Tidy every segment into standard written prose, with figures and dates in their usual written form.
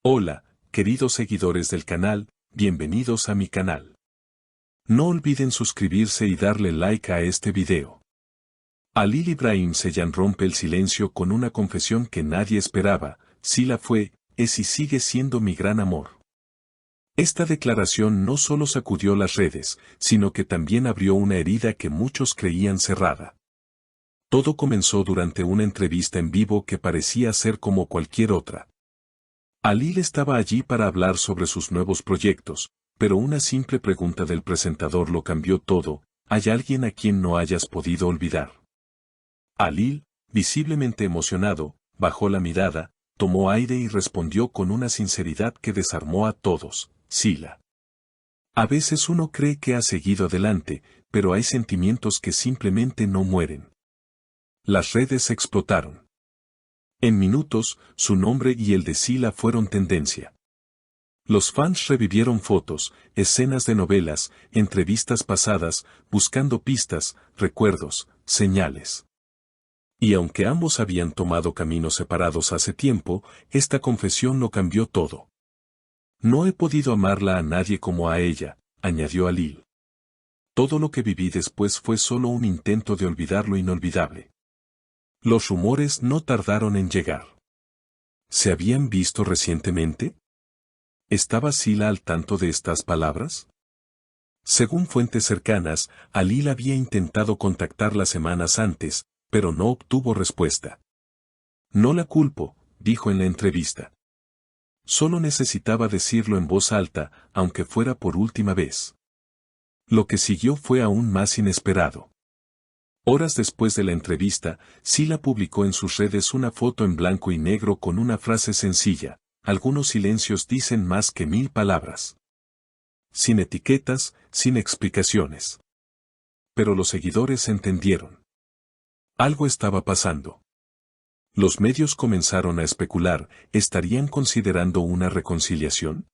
Hola, queridos seguidores del canal, bienvenidos a mi canal. No olviden suscribirse y darle like a este video. Halil Ibrahim Ceylan rompe el silencio con una confesión que nadie esperaba: Sila fue, es y sigue siendo mi gran amor. Esta declaración no solo sacudió las redes, sino que también abrió una herida que muchos creían cerrada. Todo comenzó durante una entrevista en vivo que parecía ser como cualquier otra. Halil estaba allí para hablar sobre sus nuevos proyectos, pero una simple pregunta del presentador lo cambió todo: ¿hay alguien a quien no hayas podido olvidar? Halil, visiblemente emocionado, bajó la mirada, tomó aire y respondió con una sinceridad que desarmó a todos: Sila. A veces uno cree que ha seguido adelante, pero hay sentimientos que simplemente no mueren. Las redes explotaron. En minutos, su nombre y el de Sila fueron tendencia. Los fans revivieron fotos, escenas de novelas, entrevistas pasadas, buscando pistas, recuerdos, señales. Y aunque ambos habían tomado caminos separados hace tiempo, esta confesión lo cambió todo. No he podido amarla a nadie como a ella, añadió Halil. Todo lo que viví después fue solo un intento de olvidar lo inolvidable. Los rumores no tardaron en llegar. ¿Se habían visto recientemente? ¿Estaba Sila al tanto de estas palabras? Según fuentes cercanas, Halil había intentado contactarla semanas antes, pero no obtuvo respuesta. No la culpo, dijo en la entrevista. Solo necesitaba decirlo en voz alta, aunque fuera por última vez. Lo que siguió fue aún más inesperado. Horas después de la entrevista, Sila publicó en sus redes una foto en blanco y negro con una frase sencilla: algunos silencios dicen más que 1000 palabras. Sin etiquetas, sin explicaciones. Pero los seguidores entendieron. Algo estaba pasando. Los medios comenzaron a especular: ¿estarían considerando una reconciliación?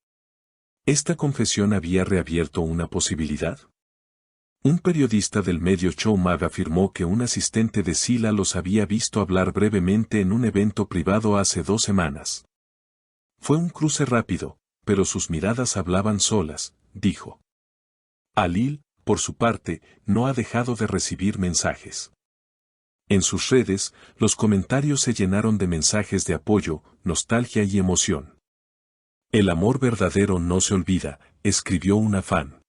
¿Esta confesión había reabierto una posibilidad? Un periodista del medio Showmag afirmó que un asistente de Sila los había visto hablar brevemente en un evento privado hace 2 semanas. Fue un cruce rápido, pero sus miradas hablaban solas, dijo. Halil, por su parte, no ha dejado de recibir mensajes. En sus redes, los comentarios se llenaron de mensajes de apoyo, nostalgia y emoción. El amor verdadero no se olvida, escribió una fan.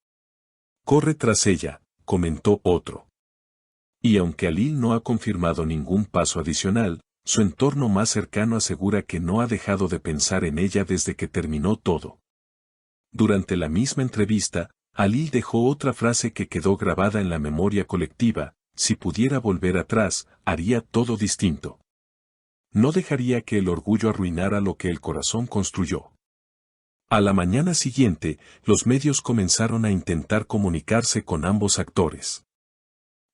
Corre tras ella, comentó otro. Y aunque Halil no ha confirmado ningún paso adicional, su entorno más cercano asegura que no ha dejado de pensar en ella desde que terminó todo. Durante la misma entrevista, Halil dejó otra frase que quedó grabada en la memoria colectiva: si pudiera volver atrás, haría todo distinto. No dejaría que el orgullo arruinara lo que el corazón construyó. A la mañana siguiente, los medios comenzaron a intentar comunicarse con ambos actores.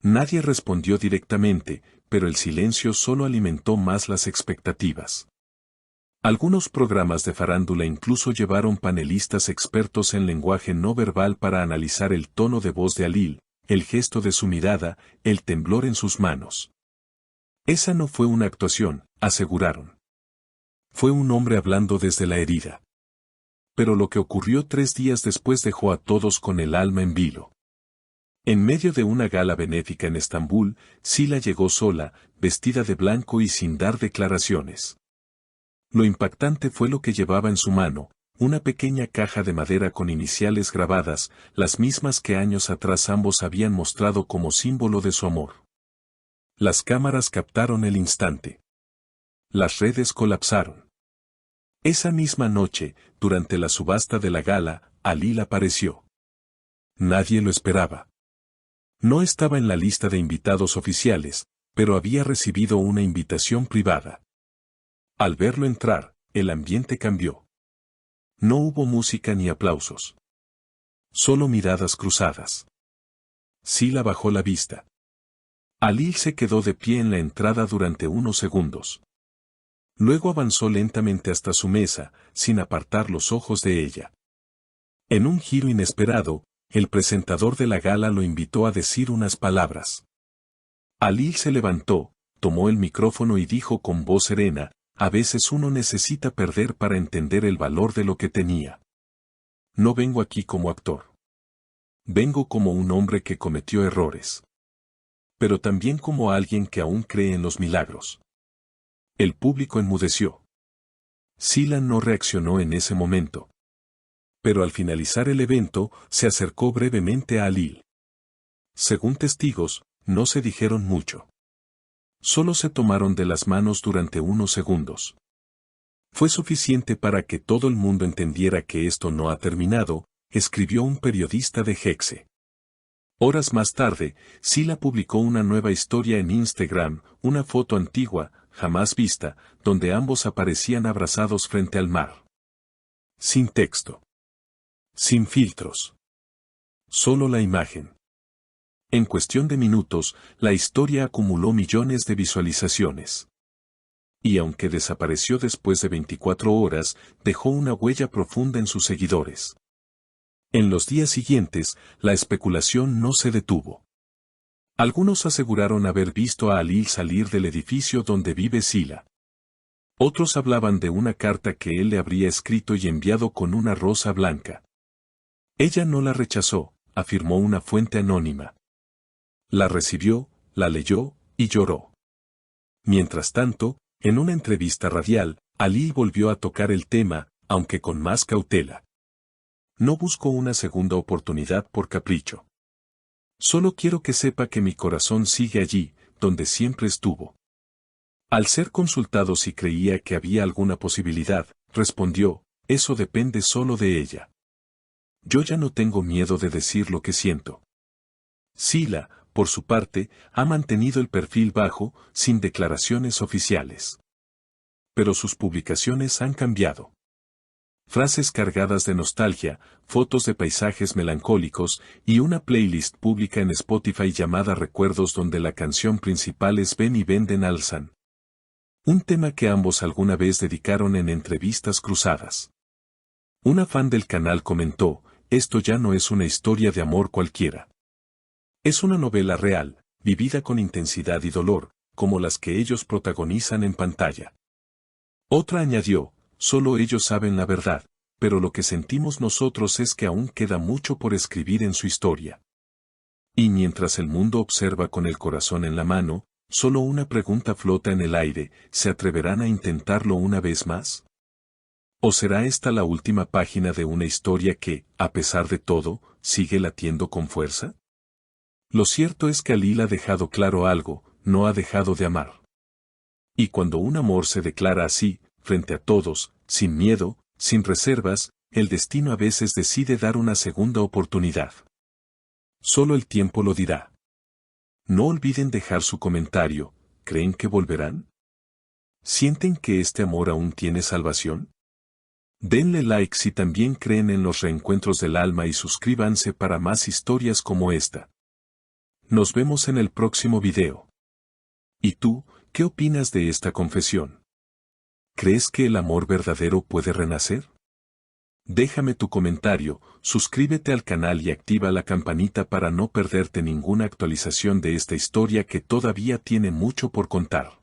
Nadie respondió directamente, pero el silencio solo alimentó más las expectativas. Algunos programas de farándula incluso llevaron panelistas expertos en lenguaje no verbal para analizar el tono de voz de Halil, el gesto de su mirada, el temblor en sus manos. Esa no fue una actuación, aseguraron. Fue un hombre hablando desde la herida. Pero lo que ocurrió 3 días después dejó a todos con el alma en vilo. En medio de una gala benéfica en Estambul, Sila llegó sola, vestida de blanco y sin dar declaraciones. Lo impactante fue lo que llevaba en su mano: una pequeña caja de madera con iniciales grabadas, las mismas que años atrás ambos habían mostrado como símbolo de su amor. Las cámaras captaron el instante. Las redes colapsaron. Esa misma noche, durante la subasta de la gala, Halil apareció. Nadie lo esperaba. No estaba en la lista de invitados oficiales, pero había recibido una invitación privada. Al verlo entrar, el ambiente cambió. No hubo música ni aplausos. Solo miradas cruzadas. Sila bajó la vista. Halil se quedó de pie en la entrada durante unos segundos. Luego avanzó lentamente hasta su mesa, sin apartar los ojos de ella. En un giro inesperado, el presentador de la gala lo invitó a decir unas palabras. Halil se levantó, tomó el micrófono y dijo con voz serena: a veces uno necesita perder para entender el valor de lo que tenía. No vengo aquí como actor. Vengo como un hombre que cometió errores. Pero también como alguien que aún cree en los milagros. El público enmudeció. Sila no reaccionó en ese momento. Pero al finalizar el evento, se acercó brevemente a Alil. Según testigos, no se dijeron mucho. Solo se tomaron de las manos durante unos segundos. Fue suficiente para que todo el mundo entendiera que esto no ha terminado, escribió un periodista de Hexe. Horas más tarde, Sila publicó una nueva historia en Instagram, una foto antigua, jamás vista, donde ambos aparecían abrazados frente al mar. Sin texto. Sin filtros. Solo la imagen. En cuestión de minutos, la historia acumuló millones de visualizaciones. Y aunque desapareció después de 24 horas, dejó una huella profunda en sus seguidores. En los días siguientes, la especulación no se detuvo. Algunos aseguraron haber visto a Alil salir del edificio donde vive Sila. Otros hablaban de una carta que él le habría escrito y enviado con una rosa blanca. Ella no la rechazó, afirmó una fuente anónima. La recibió, la leyó, y lloró. Mientras tanto, en una entrevista radial, Alil volvió a tocar el tema, aunque con más cautela. No busco una segunda oportunidad por capricho. Solo quiero que sepa que mi corazón sigue allí, donde siempre estuvo. Al ser consultado si creía que había alguna posibilidad, respondió, eso depende solo de ella. Yo ya no tengo miedo de decir lo que siento. Sila, por su parte, ha mantenido el perfil bajo, sin declaraciones oficiales. Pero sus publicaciones han cambiado. Frases cargadas de nostalgia, fotos de paisajes melancólicos y una playlist pública en Spotify llamada Recuerdos donde la canción principal es Ven y Venden Alzan. Un tema que ambos alguna vez dedicaron en entrevistas cruzadas. Una fan del canal comentó, esto ya no es una historia de amor cualquiera. Es una novela real, vivida con intensidad y dolor, como las que ellos protagonizan en pantalla. Otra añadió, solo ellos saben la verdad, pero lo que sentimos nosotros es que aún queda mucho por escribir en su historia. Y mientras el mundo observa con el corazón en la mano, solo una pregunta flota en el aire, ¿se atreverán a intentarlo una vez más? ¿O será esta la última página de una historia que, a pesar de todo, sigue latiendo con fuerza? Lo cierto es que Alil ha dejado claro algo, no ha dejado de amar. Y cuando un amor se declara así, frente a todos, sin miedo, sin reservas, el destino a veces decide dar una segunda oportunidad. Solo el tiempo lo dirá. No olviden dejar su comentario, ¿creen que volverán? ¿Sienten que este amor aún tiene salvación? Denle like si también creen en los reencuentros del alma y suscríbanse para más historias como esta. Nos vemos en el próximo video. ¿Y tú, qué opinas de esta confesión? ¿Crees que el amor verdadero puede renacer? Déjame tu comentario, suscríbete al canal y activa la campanita para no perderte ninguna actualización de esta historia que todavía tiene mucho por contar.